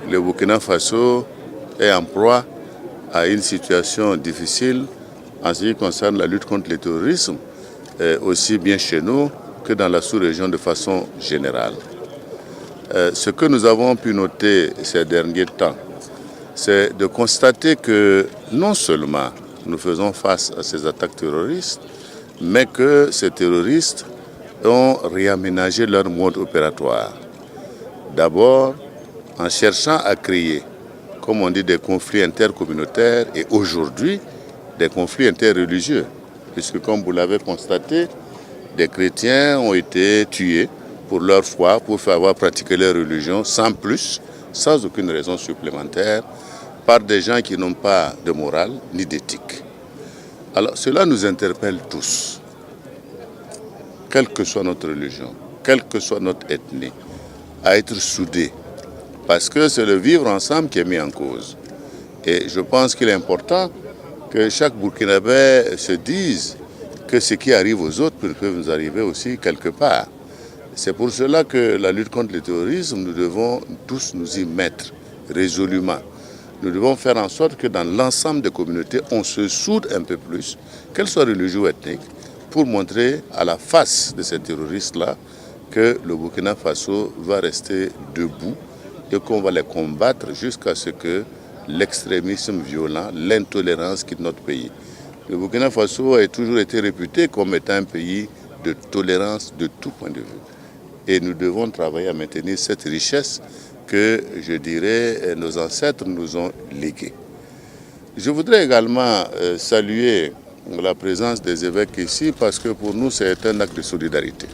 le Burkina Faso est en proie à une situation difficile en ce qui concerne la lutte contre le terrorisme, aussi bien chez nous que dans la sous-région de façon générale. Ce que nous avons pu noter ces derniers temps, c'est de constater que non seulement nous faisons face à ces attaques terroristes, mais que ces terroristes ont réaménagé leur mode opératoire. D'abord, en cherchant à créer, comme on dit, des conflits intercommunautaires et aujourd'hui, des conflits interreligieux. Puisque, comme vous l'avez constaté, des chrétiens ont été tués pour leur foi, pour faire avoir pratiqué leur religion sans plus, sans aucune raison supplémentaire, par des gens qui n'ont pas de morale ni d'éthique. Alors cela nous interpelle tous, quelle que soit notre religion, quelle que soit notre ethnie, à être soudés, parce que c'est le vivre ensemble qui est mis en cause. Et je pense qu'il est important que chaque Burkinabé se dise que ce qui arrive aux autres peut nous arriver aussi quelque part. C'est pour cela que la lutte contre le terrorisme, nous devons tous nous y mettre résolument. Nous devons faire en sorte que dans l'ensemble des communautés, on se soude un peu plus, qu'elles soient religieuses ou ethniques, pour montrer à la face de ces terroristes-là que le Burkina Faso va rester debout et qu'on va les combattre jusqu'à ce que l'extrémisme violent, l'intolérance quitte notre pays. Le Burkina Faso a toujours été réputé comme étant un pays de tolérance de tout point de vue. Et nous devons travailler à maintenir cette richesse que, je dirais, nos ancêtres nous ont léguée. Je voudrais également saluer la présence des évêques ici parce que pour nous, c'est un acte de solidarité.